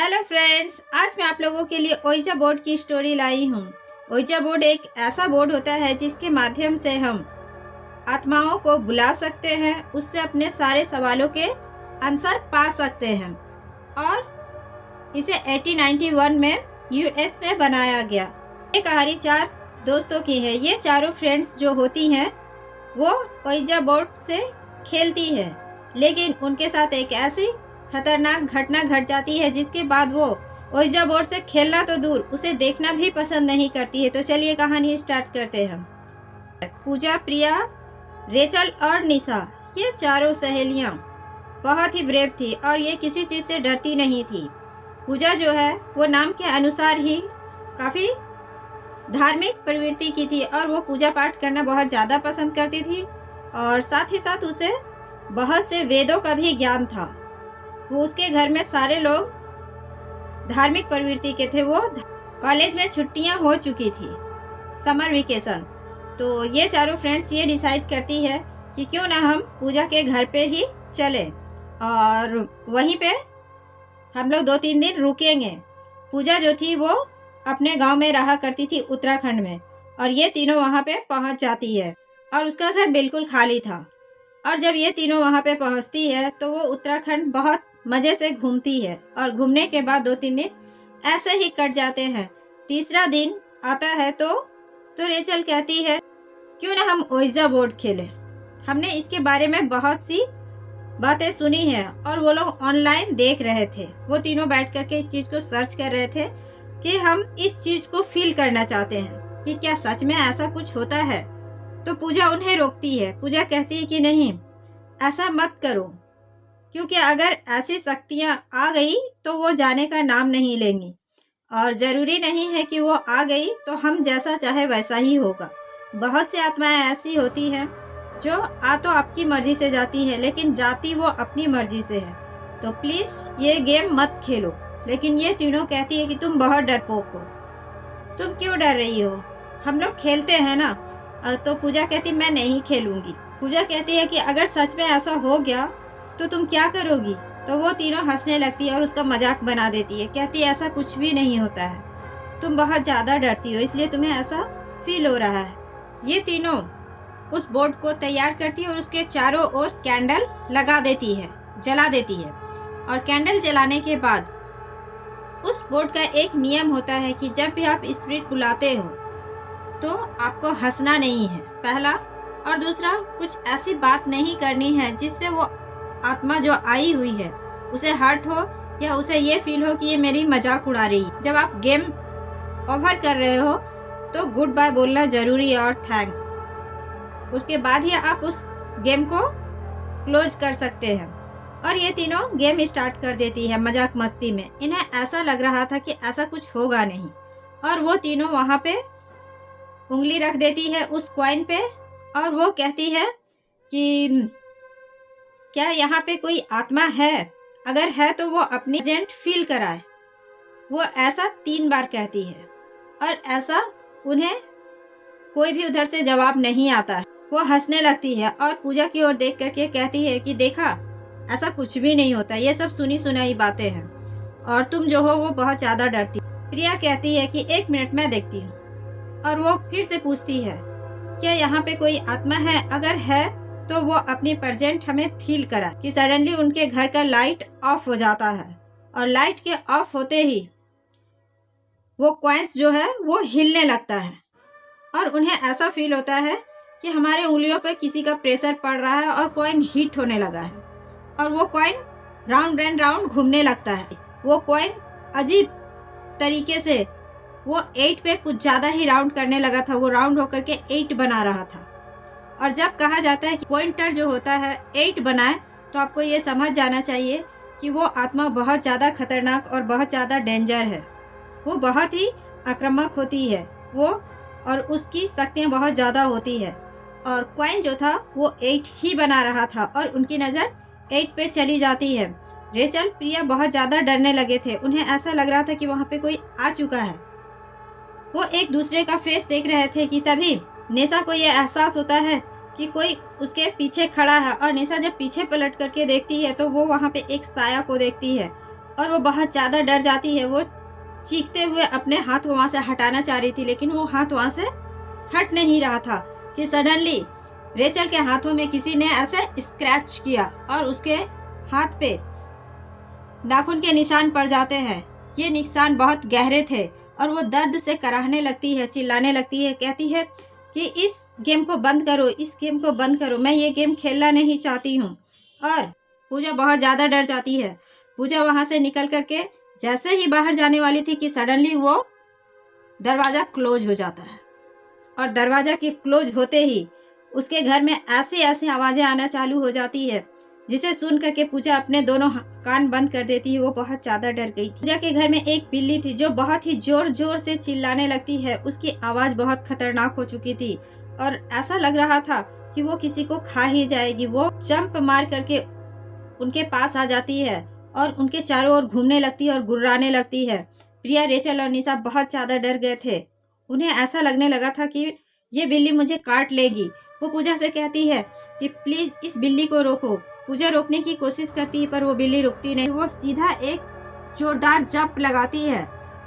Hello friends, आज मैं आप लोगों के लिए ओइजा बोर्ड की स्टोरी लाई हूँ। ओइजा बोर्ड एक ऐसा बोर्ड होता है जिसके माध्यम से हम आत्माओं को बुला सकते हैं, उससे अपने सारे सवालों के आंसर पा सकते हैं। और इसे 1891 में यूएस में बनाया गया। ये कहानी 4 दोस्तों की है। ये चारों फ्रेंड्स जो होती हैं वो ओइजा बोर्ड से खेलती है, लेकिन उनके साथ एक ऐसी खतरनाक घटना घट जाती है जिसके बाद वो ओइजा बोर्ड से खेलना तो दूर, उसे देखना भी पसंद नहीं करती है। तो चलिए कहानी स्टार्ट करते हैं। पूजा, प्रिया, रेचल और निशा, ये चारों सहेलियां बहुत ही ब्रेव थी और ये किसी चीज़ से डरती नहीं थी। पूजा जो है वो नाम के अनुसार ही काफ़ी धार्मिक प्रवृत्ति की थी और वो पूजा पाठ करना बहुत ज़्यादा पसंद करती थी और साथ ही साथ उसे बहुत से वेदों का भी ज्ञान था। वो उसके घर में सारे लोग धार्मिक प्रवृत्ति के थे। वो कॉलेज में छुट्टियां हो चुकी थी, समर वेकेशन। तो ये चारों फ्रेंड्स ये डिसाइड करती है कि क्यों ना हम पूजा के घर पे ही चलें और वहीं पे हम लोग 2-3 दिन रुकेंगे। पूजा जो थी वो अपने गांव में रहा करती थी, उत्तराखंड में, और ये तीनों वहाँ पे पहुँच जाती है और उसका घर बिल्कुल खाली था। और जब ये तीनों वहाँ पे पहुँचती है तो वो उत्तराखंड बहुत मज़े से घूमती है और घूमने के बाद 2-3 दिन ऐसे ही कट जाते हैं। तीसरा दिन आता है तो रेचल कहती है क्यों ना हम ओइजा बोर्ड खेलें। हमने इसके बारे में बहुत सी बातें सुनी हैं और वो लोग ऑनलाइन देख रहे थे। वो तीनों बैठ कर के इस चीज़ को सर्च कर रहे थे कि हम इस चीज़ को फील करना चाहते हैं कि क्या सच में ऐसा कुछ होता है। तो पूजा उन्हें रोकती है। पूजा कहती है कि नहीं, ऐसा मत करो, क्योंकि अगर ऐसी शक्तियाँ आ गई तो वो जाने का नाम नहीं लेंगी और ज़रूरी नहीं है कि वो आ गई तो हम जैसा चाहे वैसा ही होगा। बहुत सी आत्माएं ऐसी होती हैं जो आ तो आपकी मर्ज़ी से जाती है, लेकिन जाती वो अपनी मर्ज़ी से है। तो प्लीज़ ये गेम मत खेलो। लेकिन ये तीनों कहती है कि तुम बहुत डरपोक हो, तुम क्यों डर रही हो, हम लोग खेलते हैं ना। तो पूजा कहती मैं नहीं खेलूँगी। पूजा कहती है कि अगर सच में ऐसा हो गया तो तुम क्या करोगी। तो वो तीनों हंसने लगती है और उसका मजाक बना देती है। कहती है ऐसा कुछ भी नहीं होता है, तुम बहुत ज़्यादा डरती हो इसलिए तुम्हें ऐसा फील हो रहा है। ये तीनों उस बोर्ड को तैयार करती है और उसके चारों ओर कैंडल लगा देती है, जला देती है। और कैंडल जलाने के बाद उस बोर्ड का एक नियम होता है कि जब भी आप स्पिरिट बुलाते हो तो आपको हंसना नहीं है, पहला। और दूसरा, कुछ ऐसी बात नहीं करनी है जिससे वो आत्मा जो आई हुई है उसे हर्ट हो या उसे ये फील हो कि ये मेरी मजाक उड़ा रही है। जब आप गेम ओवर कर रहे हो तो गुड बाय बोलना ज़रूरी है और थैंक्स। उसके बाद ही आप उस गेम को क्लोज कर सकते हैं। और ये तीनों गेम स्टार्ट कर देती है मजाक मस्ती में। इन्हें ऐसा लग रहा था कि ऐसा कुछ होगा नहीं और वो तीनों वहाँ पे उंगली रख देती है उस कॉइन पे और वो कहती है कि क्या यहाँ पे कोई आत्मा है, अगर है तो वो अपनी प्रेजेंट फील कराए। वो ऐसा 3 बार कहती है और ऐसा उन्हें कोई भी उधर से जवाब नहीं आता है। वो हंसने लगती है और पूजा की ओर देख करके कहती है कि देखा, ऐसा कुछ भी नहीं होता, ये सब सुनी सुनाई बातें हैं और तुम जो हो वो बहुत ज़्यादा डरती। प्रिया कहती है कि 1 मिनट में देखती हूँ और वो फिर से पूछती है क्या यहाँ पे कोई आत्मा है, अगर है तो वो अपनी प्रेजेंट हमें फील करा। कि सडनली उनके घर का लाइट ऑफ हो जाता है और लाइट के ऑफ होते ही वो कॉइन्स जो है वो हिलने लगता है और उन्हें ऐसा फील होता है कि हमारे उंगलियों पर किसी का प्रेशर पड़ रहा है और कॉइन हिट होने लगा है और वो कॉइन राउंड एंड राउंड घूमने लगता है। वो कॉइन अजीब तरीके से वो 8 पे कुछ ज़्यादा ही राउंड करने लगा था। वो राउंड होकर के 8 बना रहा था और जब कहा जाता है कि पॉइंटर जो होता है 8 बनाए तो आपको ये समझ जाना चाहिए कि वो आत्मा बहुत ज़्यादा खतरनाक और बहुत ज़्यादा डेंजर है। वो बहुत ही आक्रामक होती है वो और उसकी शक्तियाँ बहुत ज़्यादा होती है। और कॉइन जो था वो 8 ही बना रहा था और उनकी नज़र 8 पे चली जाती है। रेचल, प्रिया बहुत ज़्यादा डरने लगे थे। उन्हें ऐसा लग रहा था कि वहाँ पे कोई आ चुका है। वो एक दूसरे का फेस देख रहे थे कि तभी निशा को ये एहसास होता है कि कोई उसके पीछे खड़ा है और निशा जब पीछे पलट करके देखती है तो वो वहाँ पे एक साया को देखती है और वो बहुत ज़्यादा डर जाती है। वो चीखते हुए अपने हाथ को वहाँ से हटाना चाह रही थी, लेकिन वो हाथ वहाँ से हट नहीं रहा था कि सडनली रेचल के हाथों में किसी ने ऐसे स्क्रैच किया और उसके हाथ पे नाखून के निशान पड़ जाते हैं। ये निशान बहुत गहरे थे और वो दर्द से कराहने लगती है, चिल्लाने लगती है, कहती है कि इस गेम को बंद करो, इस गेम को बंद करो, मैं ये गेम खेलना नहीं चाहती हूँ। और पूजा बहुत ज़्यादा डर जाती है। पूजा वहाँ से निकल करके जैसे ही बाहर जाने वाली थी कि सडनली वो दरवाज़ा क्लोज हो जाता है और दरवाज़ा के क्लोज होते ही उसके घर में ऐसी ऐसी आवाज़ें आना चालू हो जाती है, जिसे सुन करके पूजा अपने दोनों कान बंद कर देती है। वो बहुत ज़्यादा डर गई थी। पूजा के घर में एक बिल्ली थी जो बहुत ही जोर जोर से चिल्लाने लगती है। उसकी आवाज़ बहुत खतरनाक हो चुकी थी और ऐसा लग रहा था कि वो किसी को खा ही जाएगी। वो जंप मार करके उनके पास आ जाती है और उनके चारों ओर घूमने लगती है और गुर्राने लगती है। प्रिया, रेचल और निशा बहुत ज़्यादा डर गए थे। उन्हें ऐसा लगने लगा था कि ये बिल्ली मुझे काट लेगी। वो पूजा से कहती है कि प्लीज़ इस बिल्ली को रोको। पूजा रोकने की कोशिश करती है पर वो बिल्ली रुकती नहीं। वो सीधा एक जोरदार जंप लगाती है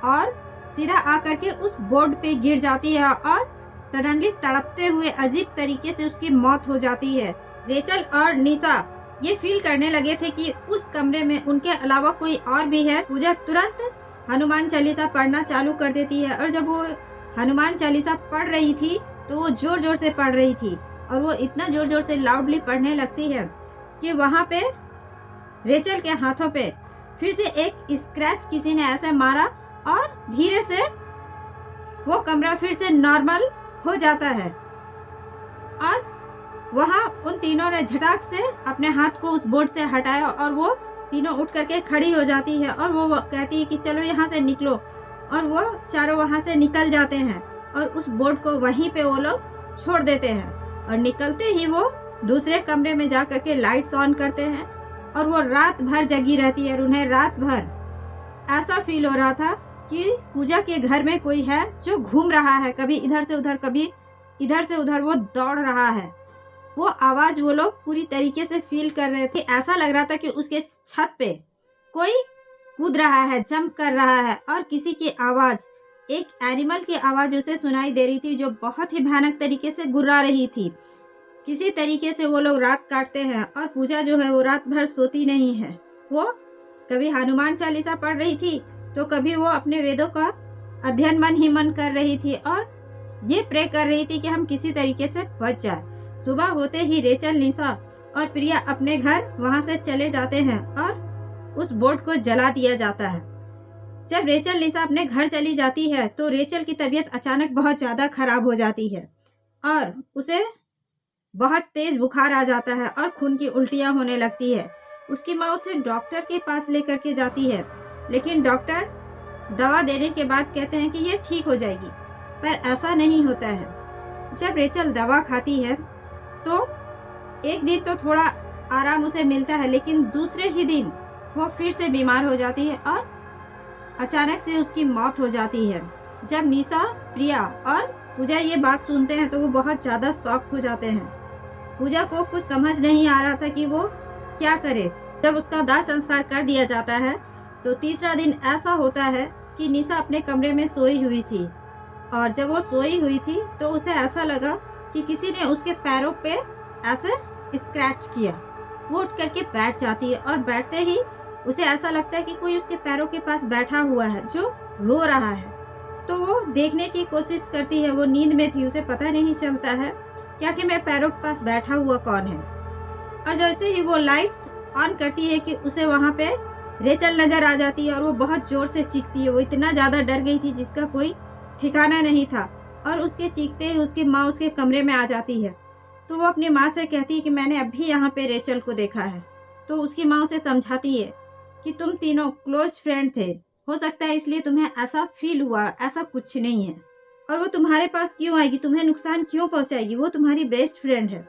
और सीधा आकर के उस बोर्ड पे गिर जाती है और सडनली तड़पते हुए अजीब तरीके से उसकी मौत हो जाती है। रेचल और निशा ये फील करने लगे थे कि उस कमरे में उनके अलावा कोई और भी है। पूजा तुरंत हनुमान चालीसा पढ़ना चालू कर देती है और जब वो हनुमान चालीसा पढ़ रही थी तो वो जोर जोर से पढ़ रही थी और वो इतना जोर जोर से लाउडली पढ़ने लगती है कि वहाँ पे रेचल के हाथों पे फिर से एक स्क्रैच किसी ने ऐसे मारा और धीरे से वो कमरा फिर से नॉर्मल हो जाता है और वहाँ उन तीनों ने झटाक से अपने हाथ को उस बोर्ड से हटाया और वो तीनों उठ करके खड़ी हो जाती है और वो कहती है कि चलो यहाँ से निकलो, और वो चारों वहाँ से निकल जाते हैं और उस बोर्ड को वहीं पे वो लोग छोड़ देते हैं और निकलते ही वो दूसरे कमरे में जा करके लाइट्स ऑन करते हैं और वो रात भर जगी रहती है और उन्हें रात भर ऐसा फील हो रहा था कि पूजा के घर में कोई है जो घूम रहा है, कभी इधर से उधर कभी इधर से उधर वो दौड़ रहा है। वो आवाज़ वो लोग पूरी तरीके से फील कर रहे थे। ऐसा लग रहा था कि उसके छत पे कोई कूद रहा है, जंप कर रहा है और किसी की आवाज़, एक एनिमल की आवाज़ उसे सुनाई दे रही थी जो बहुत ही भयानक तरीके से गुर्रा रही थी। किसी तरीके से वो लोग रात काटते हैं और पूजा जो है वो रात भर सोती नहीं है। वो कभी हनुमान चालीसा पढ़ रही थी तो कभी वो अपने वेदों का अध्ययन मन ही मन कर रही थी और ये प्रे कर रही थी कि हम किसी तरीके से बच जाए। सुबह होते ही रेचल, निशा और प्रिया अपने घर वहाँ से चले जाते हैं और उस बोर्ड को जला दिया जाता है। जब रेचल, निशा अपने घर चली जाती है तो रेचल की तबीयत अचानक बहुत ज़्यादा खराब हो जाती है और उसे बहुत तेज़ बुखार आ जाता है और खून की उल्टियाँ होने लगती है। उसकी माँ उसे डॉक्टर के पास लेकर के जाती है, लेकिन डॉक्टर दवा देने के बाद कहते हैं कि ये ठीक हो जाएगी, पर ऐसा नहीं होता है। जब रेचल दवा खाती है तो एक दिन तो थोड़ा आराम उसे मिलता है, लेकिन दूसरे ही दिन वो फिर से बीमार हो जाती है और अचानक से उसकी मौत हो जाती है। जब निशा, प्रिया और पूजा ये बात सुनते हैं तो वो बहुत ज़्यादा शॉक हो जाते हैं। पूजा को कुछ समझ नहीं आ रहा था कि वो क्या करे। जब उसका दाह संस्कार कर दिया जाता है तो तीसरा दिन ऐसा होता है कि निशा अपने कमरे में सोई हुई थी और जब वो सोई हुई थी तो उसे ऐसा लगा कि किसी ने उसके पैरों पे ऐसे स्क्रैच किया। वो उठ करके बैठ जाती है और बैठते ही उसे ऐसा लगता है कि कोई उसके पैरों के पास बैठा हुआ है जो रो रहा है। तो वो देखने की कोशिश करती है। वो नींद में थी, उसे पता नहीं चलता है क्या कि मैं पैरों के पास बैठा हुआ कौन है। और जैसे ही वो लाइट्स ऑन करती है कि उसे वहाँ पे रेचल नज़र आ जाती है और वो बहुत ज़ोर से चीखती है। वो इतना ज़्यादा डर गई थी जिसका कोई ठिकाना नहीं था और उसके चीखते ही उसकी माँ उसके कमरे में आ जाती है। तो वो अपनी माँ से कहती है कि मैंने अभी यहाँ पे रेचल को देखा है। तो उसकी माँ उसे समझाती है कि तुम तीनों क्लोज फ्रेंड थे, हो सकता है इसलिए तुम्हें ऐसा फील हुआ, ऐसा कुछ नहीं है। और वो तुम्हारे पास क्यों आएगी, तुम्हें नुकसान क्यों पहुँचाएगी, वो तुम्हारी बेस्ट फ्रेंड है।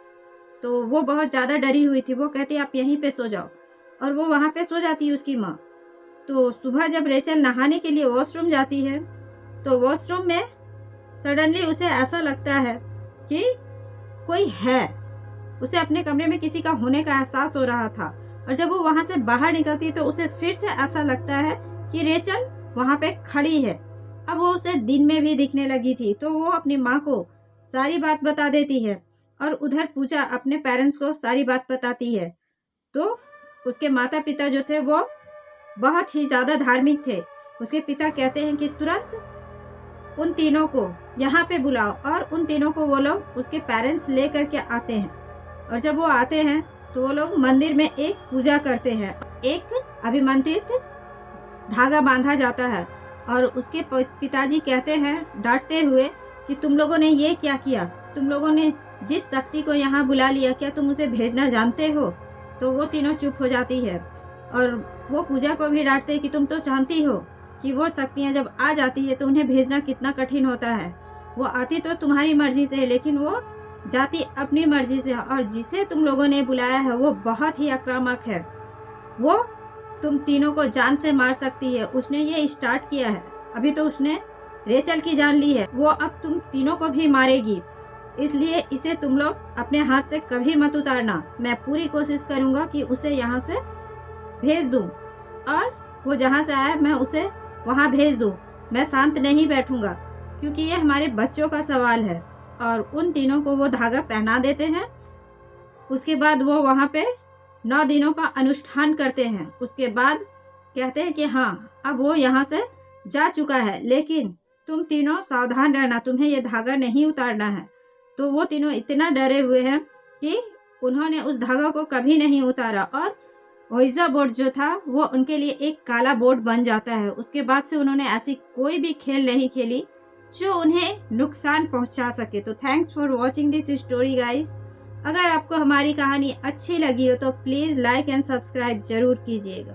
तो वो बहुत ज़्यादा डरी हुई थी। वो कहती आप यहीं पे सो जाओ और वो वहाँ पे सो जाती है उसकी माँ। तो सुबह जब रेचल नहाने के लिए वॉशरूम जाती है तो वॉशरूम में सडनली उसे ऐसा लगता है कि कोई है। उसे अपने कमरे में किसी का होने का एहसास हो रहा था और जब वो वहाँ से बाहर निकलती है तो उसे फिर से ऐसा लगता है कि रेचल वहाँ पे खड़ी है। अब वो उसे दिन में भी दिखने लगी थी, तो वो अपनी माँ को सारी बात बता देती है और उधर पूजा अपने पेरेंट्स को सारी बात बताती है। तो उसके माता पिता जो थे वो बहुत ही ज़्यादा धार्मिक थे। उसके पिता कहते हैं कि तुरंत उन तीनों को यहाँ पे बुलाओ, और उन तीनों को वो लोग उसके पेरेंट्स ले करके आते हैं। और जब वो आते हैं तो वो लोग मंदिर में एक पूजा करते हैं। एक अभिमंत्रित धागा बांधा जाता है और उसके पिताजी कहते हैं डांटते हुए कि तुम लोगों ने ये क्या किया, तुम लोगों ने जिस शक्ति को यहाँ बुला लिया, क्या तुम उसे भेजना जानते हो? तो वो तीनों चुप हो जाती है और वो पूजा को भी डांटते हैं कि तुम तो जानती हो कि वो शक्तियाँ जब आ जाती है तो उन्हें भेजना कितना कठिन होता है। वो आती तो तुम्हारी मर्जी से है, लेकिन वो जाती अपनी मर्जी से, और जिसे तुम लोगों ने बुलाया है वो बहुत ही आक्रामक है। वो तुम तीनों को जान से मार सकती है। उसने ये स्टार्ट किया है, अभी तो उसने रेचल की जान ली है, वो अब तुम तीनों को भी मारेगी। इसलिए इसे तुम लोग अपने हाथ से कभी मत उतारना। मैं पूरी कोशिश करूँगा कि उसे यहाँ से भेज दूँ, और वो जहाँ से आया मैं उसे वहाँ भेज दूँ। मैं शांत नहीं बैठूँगा, क्योंकि ये हमारे बच्चों का सवाल है। और उन तीनों को वो धागा पहना देते हैं। उसके बाद वो वहाँ पे 9 दिनों का अनुष्ठान करते हैं। उसके बाद कहते हैं कि हाँ, अब वो यहाँ से जा चुका है, लेकिन तुम तीनों सावधान रहना, तुम्हें ये धागा नहीं उतारना है। तो वो तीनों इतना डरे हुए हैं कि उन्होंने उस धागा को कभी नहीं उतारा, और ओइजा बोर्ड जो था वो उनके लिए एक काला बोर्ड बन जाता है। उसके बाद से उन्होंने ऐसी कोई भी खेल नहीं खेली जो उन्हें नुकसान पहुंचा सके। तो thanks for watching this story guys. अगर आपको हमारी कहानी अच्छी लगी हो तो प्लीज़ लाइक एंड सब्सक्राइब जरूर कीजिएगा।